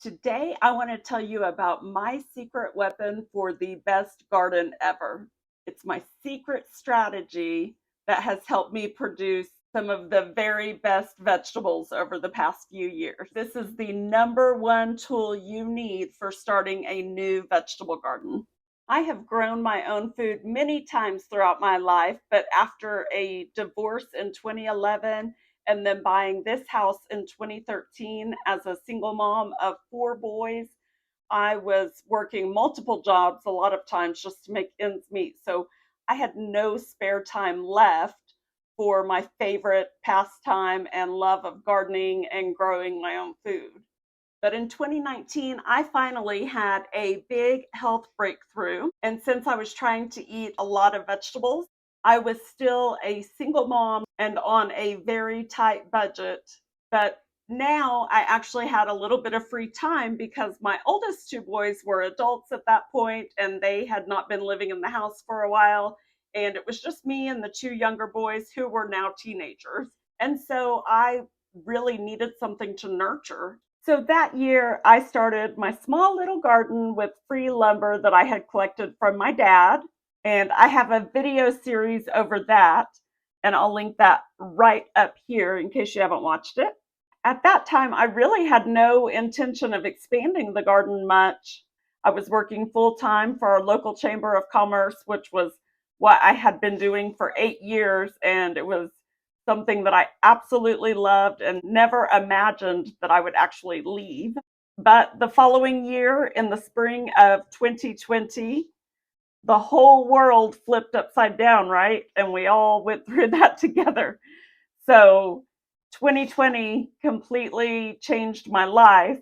Today, I want to tell you about my secret weapon for the best garden ever. It's my secret strategy that has helped me produce some of the very best vegetables over the past few years. This is the number one tool you need for starting a new vegetable garden. I have grown my own food many times throughout my life, but after a divorce in 2011 and then buying this house in 2013 as a single mom of four boys, I was working multiple jobs a lot of times just to make ends meet. So I had no spare time left for my favorite pastime and love of gardening and growing my own food. But in 2019, I finally had a big health breakthrough. And since I was trying to eat a lot of vegetables, I was still a single mom and on a very tight budget. But now I actually had a little bit of free time because my oldest two boys were adults at that point and they had not been living in the house for a while. And it was just me and the two younger boys who were now teenagers. And so I really needed something to nurture. So that year, I started my small little garden with free lumber that I had collected from my dad. And I have a video series over that. And I'll link that right up here in case you haven't watched it. At that time, I really had no intention of expanding the garden much. I was working full time for our local chamber of commerce, which was what I had been doing for 8 years. And it was something that I absolutely loved and never imagined that I would actually leave. But the following year, in the spring of 2020, the whole world flipped upside down, right? And we all went through that together. So 2020 completely changed my life.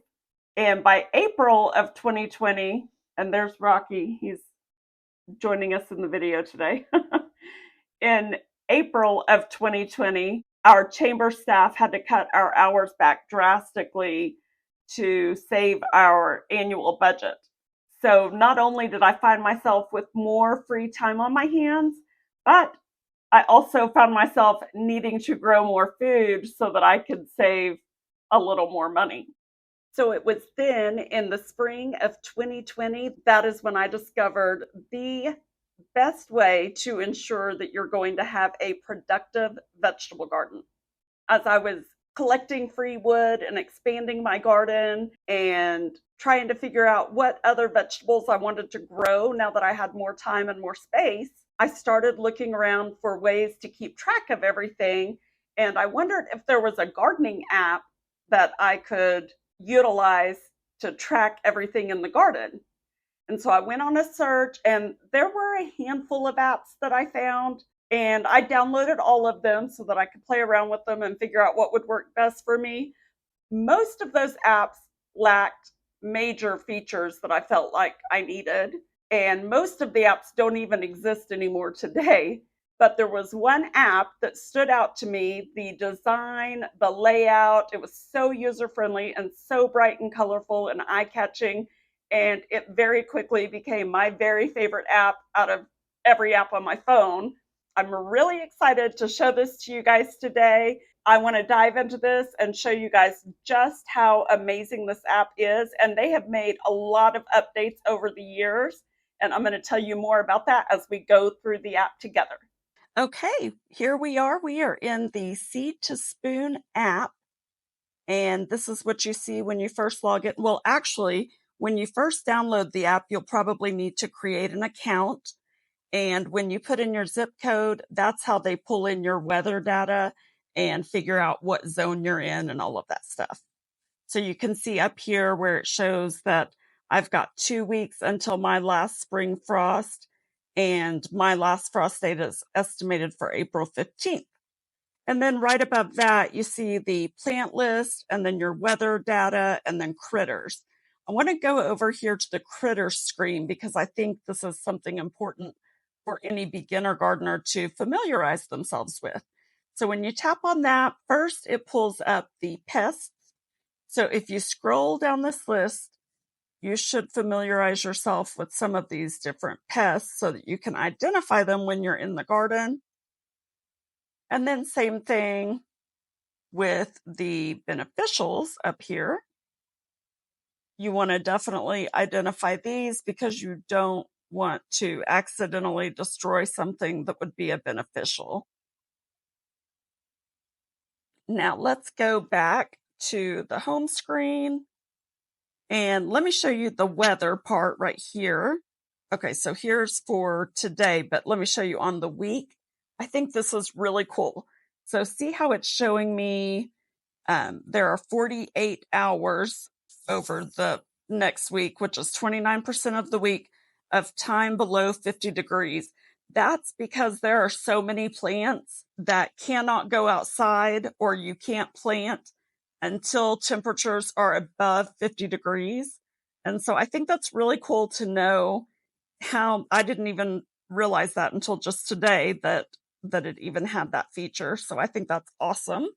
And by April of 2020, and there's Rocky, he's joining us in the video today. In April of 2020, our chamber staff had to cut our hours back drastically to save our annual budget. So not only did I find myself with more free time on my hands, but I also found myself needing to grow more food so that I could save a little more money. So it was then in the spring of 2020, that is when I discovered the best way to ensure that you're going to have a productive vegetable garden. As I was collecting free wood and expanding my garden and trying to figure out what other vegetables I wanted to grow now that I had more time and more space, I started looking around for ways to keep track of everything. And I wondered if there was a gardening app that I could utilize to track everything in the garden. And so I went on a search, and there were a handful of apps that I found. And I downloaded all of them so that I could play around with them and figure out what would work best for me. Most of those apps lacked major features that I felt like I needed. And most of the apps don't even exist anymore today. But there was one app that stood out to me. The design, the layout, it was so user friendly and so bright and colorful and eye catching. And it very quickly became my very favorite app out of every app on my phone. I'm really excited to show this to you guys today. I want to dive into this and show you guys just how amazing this app is. And they have made a lot of updates over the years. And I'm going to tell you more about that as we go through the app together. Okay, here we are. We are in the Seed to Spoon app. And this is what you see when you first log in. Well, actually, when you first download the app, you'll probably need to create an account. And when you put in your zip code, that's how they pull in your weather data and figure out what zone you're in and all of that stuff. So you can see up here where it shows that I've got 2 weeks until my last spring frost, and my last frost date is estimated for April 15th. And then right above that, you see the plant list and then your weather data and then critters. I want to go over here to the critter screen because I think this is something important for any beginner gardener to familiarize themselves with. So when you tap on that, first it pulls up the pests. So if you scroll down this list, you should familiarize yourself with some of these different pests so that you can identify them when you're in the garden. And then same thing with the beneficials up here. you want to definitely identify these because you don't want to accidentally destroy something that would be a beneficial. Now let's go back to the home screen and let me show you the weather part right here. Okay, so here's for today, but let me show you on the week. I think this is really cool. So see how it's showing me there are 48 hours over the next week, which is 29% of the week of time below 50 degrees. That's because there are so many plants that cannot go outside or you can't plant until temperatures are above 50 degrees. And so I think that's really cool to know how I didn't even realize that until just today that it even had that feature. So I think that's awesome.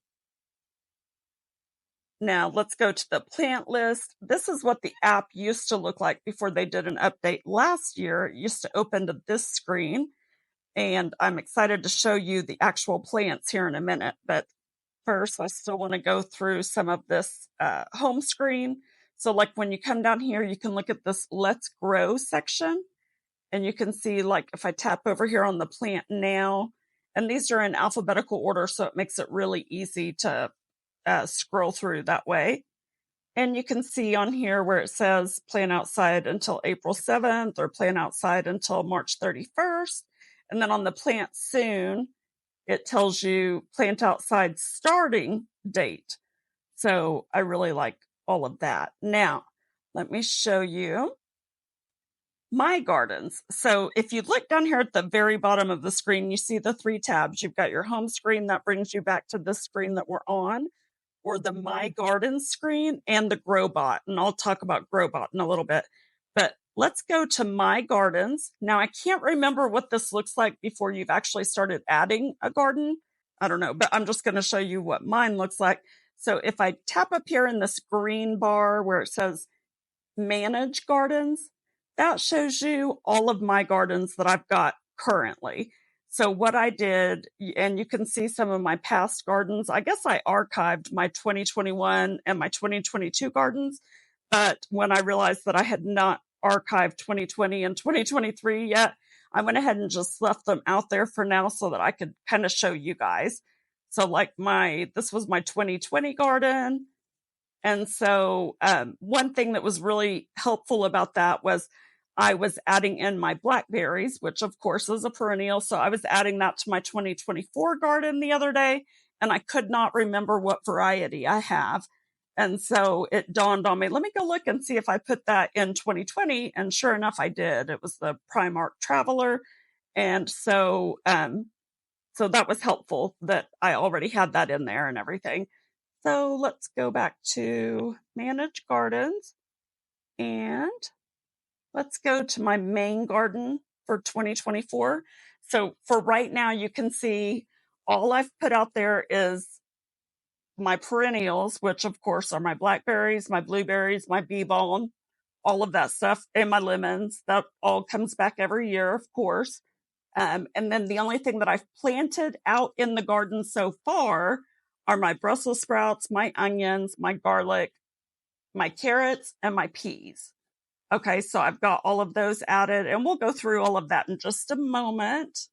Now let's go to the plant list. This is what the app used to look like before they did an update last year. It used to open to this screen, and I'm excited to show you the actual plants here in a minute. But first, I still want to go through some of this home screen. So like when you come down here, you can look at this Let's Grow section, and you can see like if I tap over here on the plant now, and these are in alphabetical order, so it makes it really easy to scroll through that way. And you can see on here where it says plant outside until April 7th or plant outside until March 31st. And then on the plant soon, it tells you plant outside starting date. So I really like all of that. Now, let me show you my gardens. So if you look down here at the very bottom of the screen, you see the 3 tabs. You've got your home screen that brings you back to this screen that we're on, or the My Garden screen, and the GrowBot. And I'll talk about GrowBot in a little bit. But let's go to My Gardens. Now, I can't remember what this looks like before you've actually started adding a garden. I don't know, but I'm just going to show you what mine looks like. So if I tap up here in this green bar where it says Manage Gardens, that shows you all of my gardens that I've got currently. So what I did, and you can see some of my past gardens. I guess I archived my 2021 and my 2022 gardens, but when I realized that I had not archived 2020 and 2023 yet, I went ahead and just left them out there for now so that I could kind of show you guys. So like this was my 2020 garden. And so one thing that was really helpful about that was I was adding in my blackberries, which of course is a perennial. So I was adding that to my 2024 garden the other day, and I could not remember what variety I have. And so it dawned on me, let me go look and see if I put that in 2020. And sure enough, I did. It was the Primark Traveler. And so, so that was helpful that I already had that in there and everything. So let's go back to Manage Gardens and let's go to my main garden for 2024. So for right now, you can see all I've put out there is my perennials, which of course are my blackberries, my blueberries, my bee balm, all of that stuff, and my lemons. That all comes back every year, of course. And then the only thing that I've planted out in the garden so far are my Brussels sprouts, my onions, my garlic, my carrots, and my peas. Okay, so I've got all of those added, and we'll go through all of that in just a moment.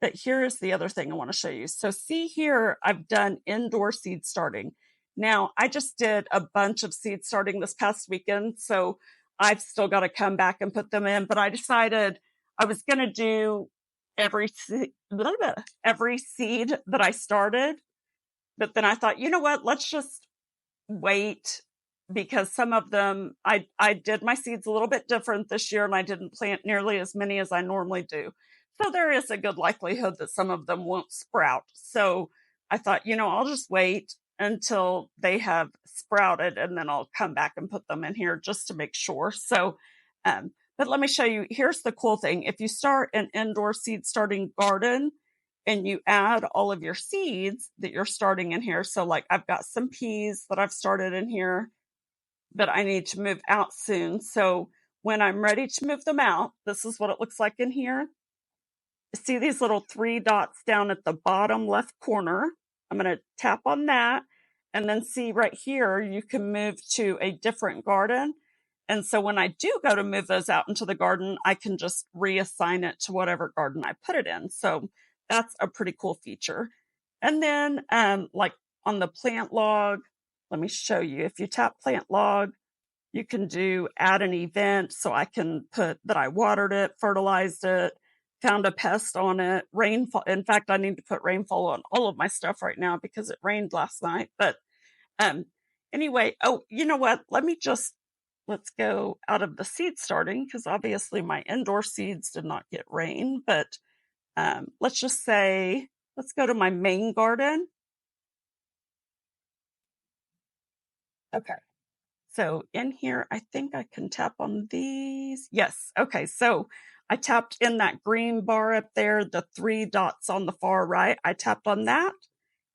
But here is the other thing I want to show you. So see here, I've done indoor seed starting. Now, I just did a bunch of seed starting this past weekend, so I've still got to come back and put them in, but I decided I was going to do every seed that I started. But then I thought, you know what, let's just wait, because some of them, I did my seeds a little bit different this year and I didn't plant nearly as many as I normally do. So there is a good likelihood that some of them won't sprout. So I thought, I'll just wait until they have sprouted and then I'll come back and put them in here just to make sure. So, but let me show you, here's the cool thing. If you start an indoor seed starting garden and you add all of your seeds that you're starting in here. So like I've got some peas that I've started in here that I need to move out soon. So when I'm ready to move them out, this is what it looks like in here. See these little 3 dots down at the bottom left corner? I'm going to tap on that. And then see right here, you can move to a different garden. And so when I do go to move those out into the garden, I can just reassign it to whatever garden I put it in. So that's a pretty cool feature. And then like on the plant log, let me show you. If you tap plant log, you can do add an event. So I can put that I watered it, fertilized it, found a pest on it, rainfall. In fact, I need to put rainfall on all of my stuff right now because it rained last night. But um, anyway, oh, you know what? Let's go out of the seed starting because obviously my indoor seeds did not get rain. But let's just say, let's go to my main garden. Okay. So in here, I think I can tap on these. Yes. Okay. So I tapped in that green bar up there, the 3 dots on the far right. I tapped on that.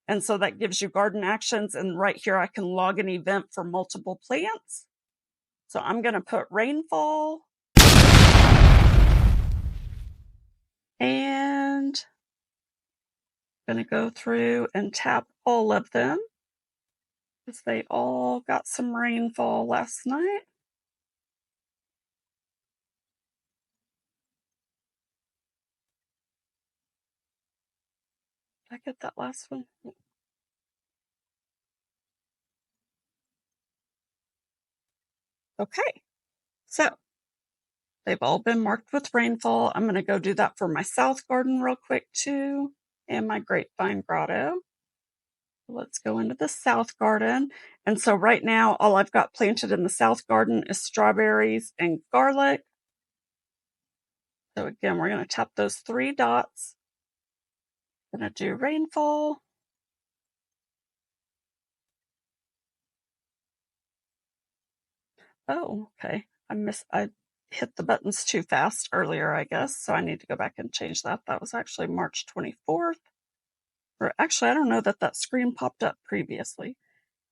And so that gives you garden actions. And right here, I can log an event for multiple plants. So I'm going to put rainfall. And I'm going to go through and tap all of them because they all got some rainfall last night. Did I get that last one? Okay. So they've all been marked with rainfall. I'm going to go do that for my south garden real quick too, and my grapevine grotto. Let's go into the south garden. And so right now, all I've got planted in the south garden is strawberries and garlic. So again, we're going to tap those 3 dots. Going to do rainfall. Oh, okay. I hit the buttons too fast earlier, I guess. So I need to go back and change that. That was actually March 24th. Or actually, I don't know that screen popped up previously.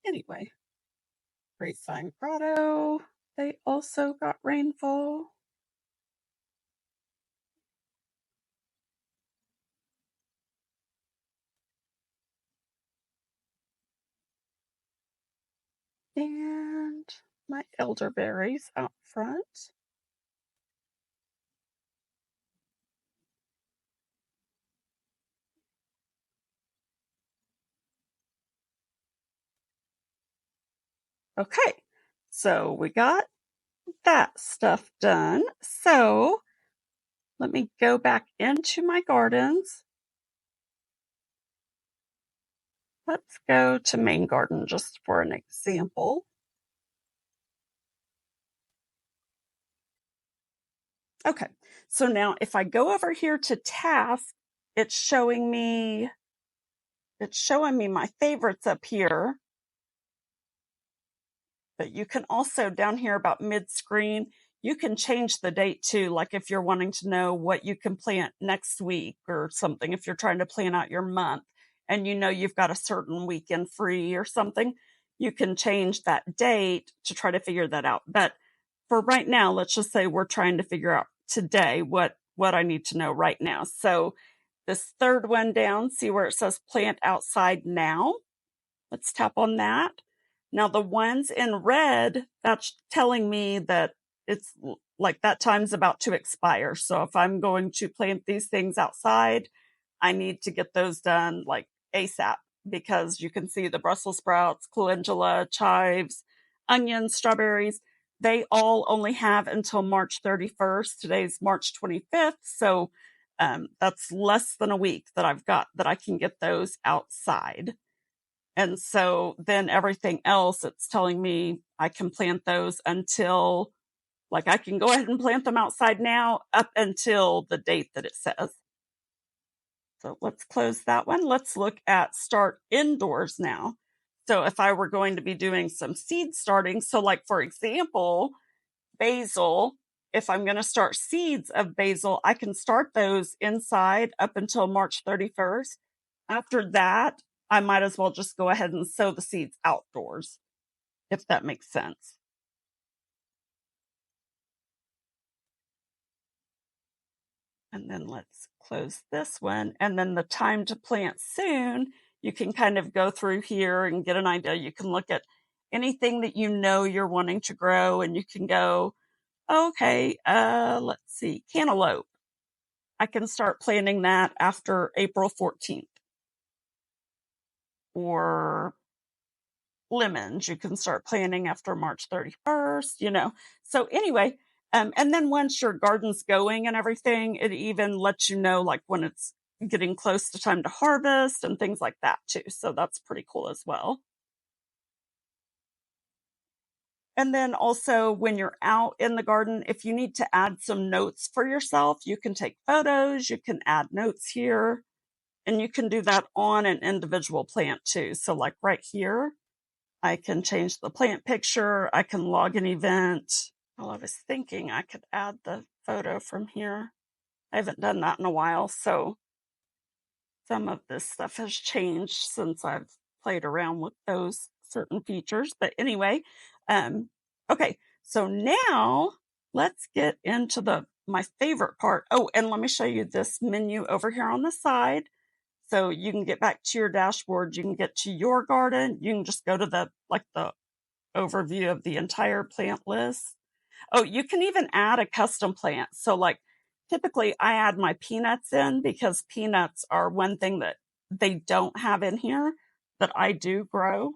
Anyway, grapevine grotto. They also got rainfall. And my elderberries out front. Okay, so we got that stuff done. So let me go back into my gardens. Let's go to main garden just for an example. Okay, so now if I go over here to task, it's showing me my favorites up here. But you can also down here about mid-screen, you can change the date too. Like if you're wanting to know what you can plant next week or something, if you're trying to plan out your month and you know you've got a certain weekend free or something, you can change that date to try to figure that out. But for right now, let's just say we're trying to figure out today what I need to know right now. So this third one down, see where it says plant outside now? Let's tap on that. Now the ones in red, that's telling me that it's like that time's about to expire. So if I'm going to plant these things outside, I need to get those done like ASAP because you can see the Brussels sprouts, calendula, chives, onions, strawberries. They all only have until March 31st. Today's March 25th. So that's less than a week that I've got that I can get those outside. And so then everything else, it's telling me I can plant those until, like I can go ahead and plant them outside now up until the date that it says. So let's close that one. Let's look at start indoors now. So if I were going to be doing some seed starting, so like for example, basil, if I'm going to start seeds of basil, I can start those inside up until March 31st. After that, I might as well just go ahead and sow the seeds outdoors, if that makes sense. And then let's close this one. And then the time to plant soon you can kind of go through here and get an idea. You can look at anything that you know you're wanting to grow, and you can go, okay, let's see, cantaloupe. I can start planting that after April 14th. Or lemons, you can start planting after March 31st, So anyway, and then once your garden's going and everything, it even lets you know like when it's getting close to time to harvest and things like that too. So that's pretty cool as well. And then also when you're out in the garden, if you need to add some notes for yourself, you can take photos, you can add notes here, and you can do that on an individual plant too. So like right here, I can change the plant picture. I can log an event. Well, I was thinking I could add the photo from here. I haven't done that in a while, so some of this stuff has changed since I've played around with those certain features. But anyway, okay, so now let's get into my favorite part. Oh, and let me show you this menu over here on the side. So you can get back to your dashboard. You can get to your garden. You can just go to the overview of the entire plant list. Oh, you can even add a custom plant. So like typically I add my peanuts in because peanuts are one thing that they don't have in here that I do grow.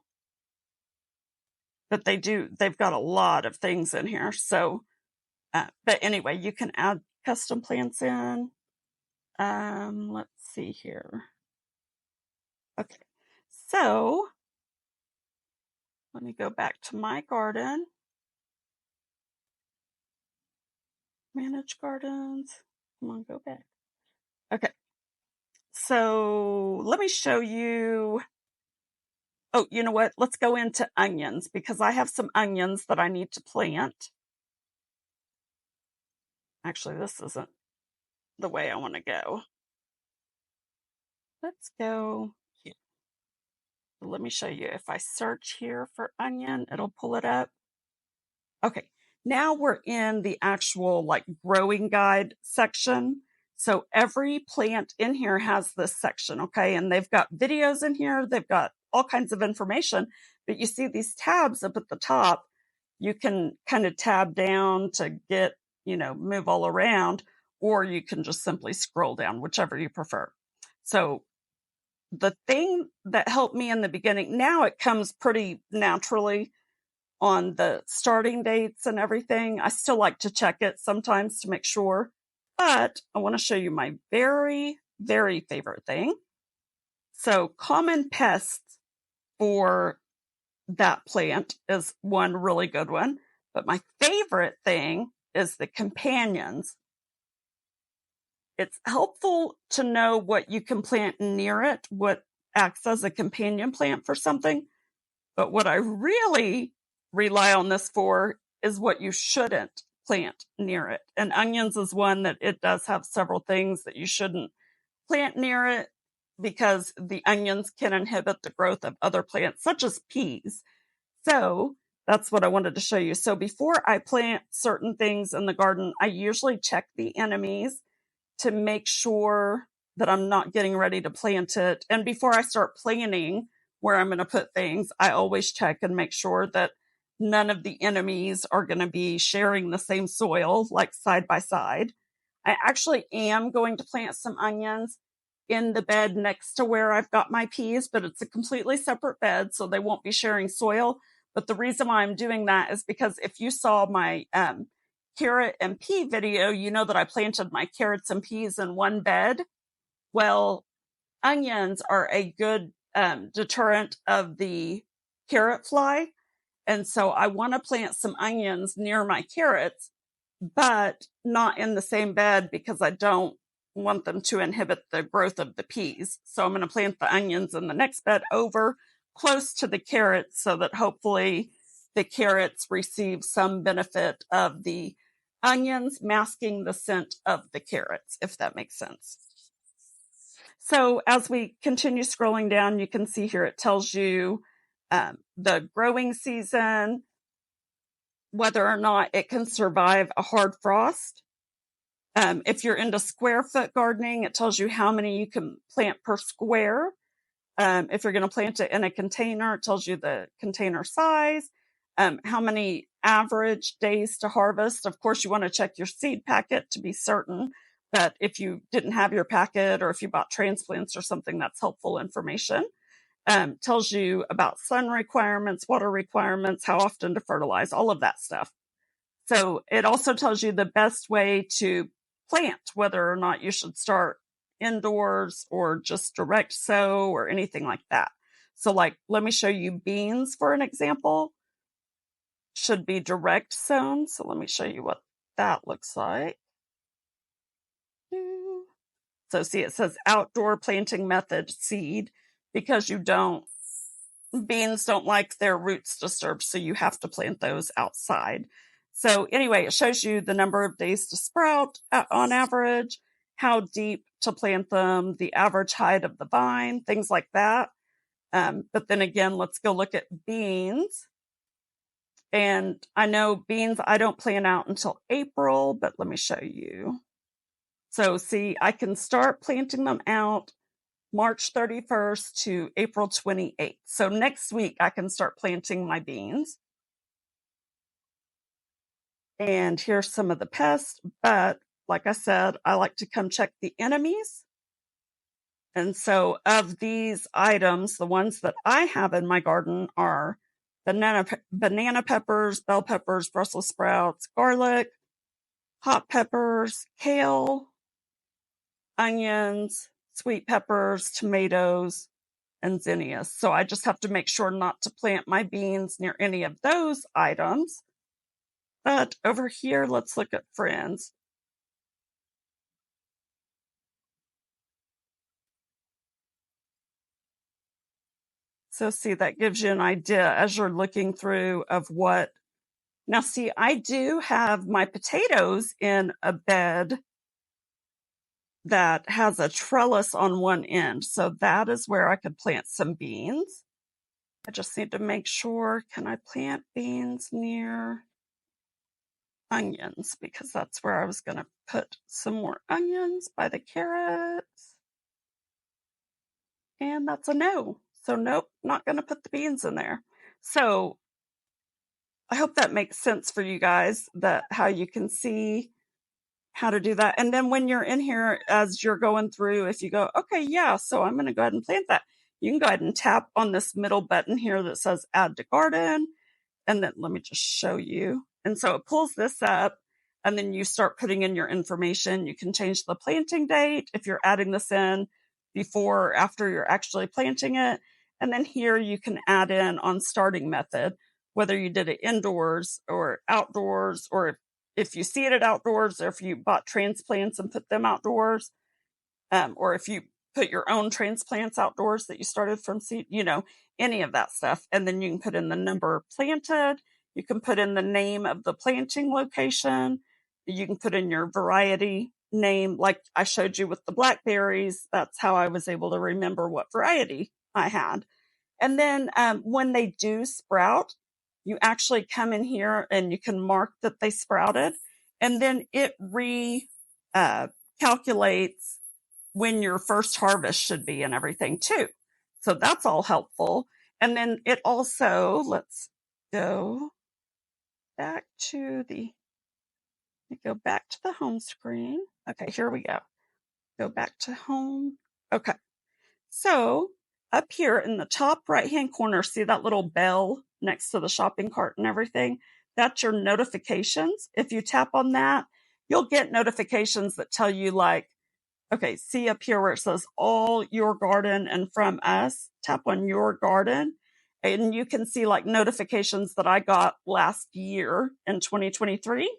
But they've got a lot of things in here. So, but anyway, you can add custom plants in. Let's see here. Okay, so let me go back to my garden. Manage gardens. Come on, go back. Okay. So let me show you. Oh, you know what? Let's go into onions because I have some onions that I need to plant. Actually, this isn't the way I want to go. Let's go here. Let me show you. If I search here for onion, it'll pull it up. Okay, now we're in the actual like growing guide section. So every plant in here has this section, okay? And they've got videos in here. They've got all kinds of information. But you see these tabs up at the top. You can kind of tab down to get, move all around, or you can just simply scroll down, whichever you prefer. So the thing that helped me in the beginning, now it comes pretty naturally on the starting dates and everything. I still like to check it sometimes to make sure, but I want to show you my very, very favorite thing. So common pests for that plant is one really good one, but my favorite thing is the companions. It's helpful to know what you can plant near it, what acts as a companion plant for something. But what I really rely on this for is what you shouldn't plant near it. And onions is one that it does have several things that you shouldn't plant near it because the onions can inhibit the growth of other plants, such as peas. So that's what I wanted to show you. So before I plant certain things in the garden, I usually check the enemies to make sure that I'm not getting ready to plant it. And before I start planning where I'm going to put things, I always check and make sure that none of the enemies are going to be sharing the same soil, like side by side. I actually am going to plant some onions in the bed next to where I've got my peas, but it's a completely separate bed, so they won't be sharing soil. But the reason why I'm doing that is because if you saw my carrot and pea video, you know that I planted my carrots and peas in one bed. Well, onions are a good deterrent of the carrot fly. And so I want to plant some onions near my carrots, but not in the same bed because I don't want them to inhibit the growth of the peas. So I'm going to plant the onions in the next bed over close to the carrots so that hopefully the carrots receive some benefit of the onions masking the scent of the carrots, if that makes sense. So as we continue scrolling down, you can see here it tells you the growing season, whether or not it can survive a hard frost. If you're into square foot gardening, it tells you how many you can plant per square. If you're going to plant it in a container, it tells you the container size, how many average days to harvest. Of course, you want to check your seed packet to be certain. But if you didn't have your packet or if you bought transplants or something, that's helpful information. Tells you about sun requirements, water requirements, how often to fertilize, all of that stuff. So it also tells you the best way to plant, whether or not you should start indoors or just direct sow or anything like that. So like, let me show you beans for an example. Should be direct sown. So let me show you what that looks like. So see, it says outdoor planting method seed because beans don't like their roots disturbed, so you have to plant those outside. So anyway, it shows you the number of days to sprout on average, how deep to plant them, the average height of the vine, things like that. But then again, let's go look at beans. And I know beans, I don't plant out until April, but let me show you. So see, I can start planting them out March 31st to April 28th. So next week, I can start planting my beans. And here's some of the pests. But like I said, I like to come check the enemies. And so of these items, the ones that I have in my garden are banana peppers, bell peppers, Brussels sprouts, garlic, hot peppers, kale, onions, sweet peppers, tomatoes, and zinnias. So I just have to make sure not to plant my beans near any of those items. But over here, let's look at friends. So see, that gives you an idea as you're looking through of what. Now see, I do have my potatoes in a bed that has a trellis on one end. So that is where I could plant some beans. I just need to make sure, can I plant beans near onions? Because that's where I was going to put some more onions by the carrots. And that's a no. So nope, not going to put the beans in there. So I hope that makes sense for you guys, that how you can see how to do that. And then when you're in here, as you're going through, if you go, okay, yeah, so I'm going to go ahead and plant that, you can go ahead and tap on this middle button here that says add to garden. And then let me just show you. And so it pulls this up and then you start putting in your information. You can change the planting date if you're adding this in before or after you're actually planting it. And then here you can add in on starting method, whether you did it indoors or outdoors, or if you seeded outdoors, or if you bought transplants and put them outdoors, or if you put your own transplants outdoors that you started from seed, any of that stuff. And then you can put in the number planted. You can put in the name of the planting location. You can put in your variety name, like I showed you with the blackberries. That's how I was able to remember what variety I had. And then when they do sprout, you actually come in here and you can mark that they sprouted. And then it calculates when your first harvest should be and everything too. So that's all helpful. And then it also, let's go back to the home screen. Okay, here we go. Go back to home. Okay. So up here in the top right-hand corner, see that little bell next to the shopping cart and everything? That's your notifications. If you tap on that, you'll get notifications that tell you like, okay, see up here where it says all your garden and from us, tap on your garden. And you can see like notifications that I got last year in 2023.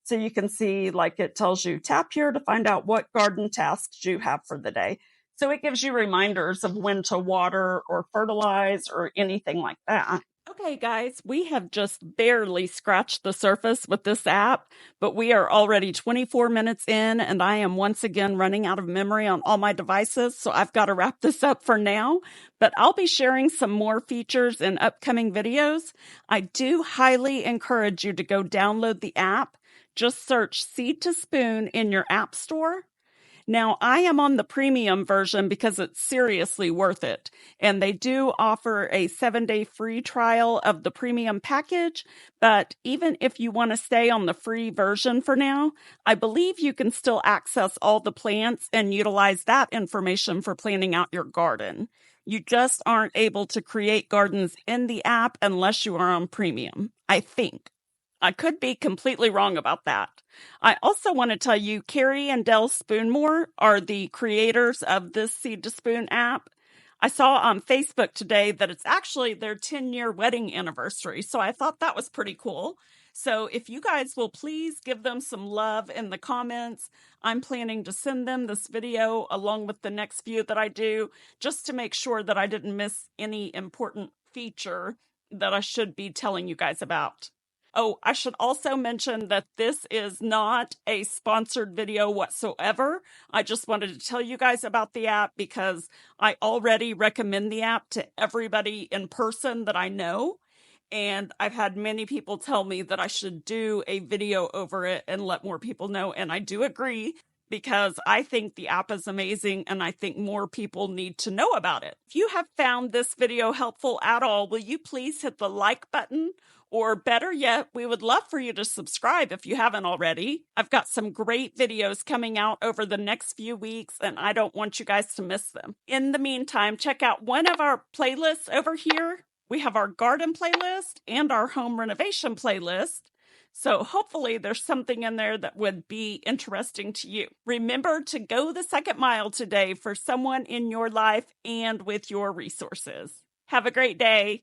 So you can see like it tells you tap here to find out what garden tasks you have for the day. So it gives you reminders of when to water or fertilize or anything like that. Okay, guys, we have just barely scratched the surface with this app, but we are already 24 minutes in, and I am once again running out of memory on all my devices, so I've got to wrap this up for now. But I'll be sharing some more features in upcoming videos. I do highly encourage you to go download the app. Just search Seed to Spoon in your app store. Now, I am on the premium version because it's seriously worth it. And they do offer a 7-day free trial of the premium package. But even if you want to stay on the free version for now, I believe you can still access all the plants and utilize that information for planning out your garden. You just aren't able to create gardens in the app unless you are on premium, I think. I could be completely wrong about that. I also want to tell you, Carrie and Dell Spoonmore are the creators of this Seed to Spoon app. I saw on Facebook today that it's actually their 10-year wedding anniversary, so I thought that was pretty cool. So if you guys will please give them some love in the comments, I'm planning to send them this video along with the next few that I do, just to make sure that I didn't miss any important feature that I should be telling you guys about. Oh, I should also mention that this is not a sponsored video whatsoever. I just wanted to tell you guys about the app because I already recommend the app to everybody in person that I know. And I've had many people tell me that I should do a video over it and let more people know. And I do agree because I think the app is amazing and I think more people need to know about it. If you have found this video helpful at all, will you please hit the like button? Or better yet, we would love for you to subscribe if you haven't already. I've got some great videos coming out over the next few weeks, and I don't want you guys to miss them. In the meantime, check out one of our playlists over here. We have our garden playlist and our home renovation playlist. So hopefully there's something in there that would be interesting to you. Remember to go the second mile today for someone in your life and with your resources. Have a great day.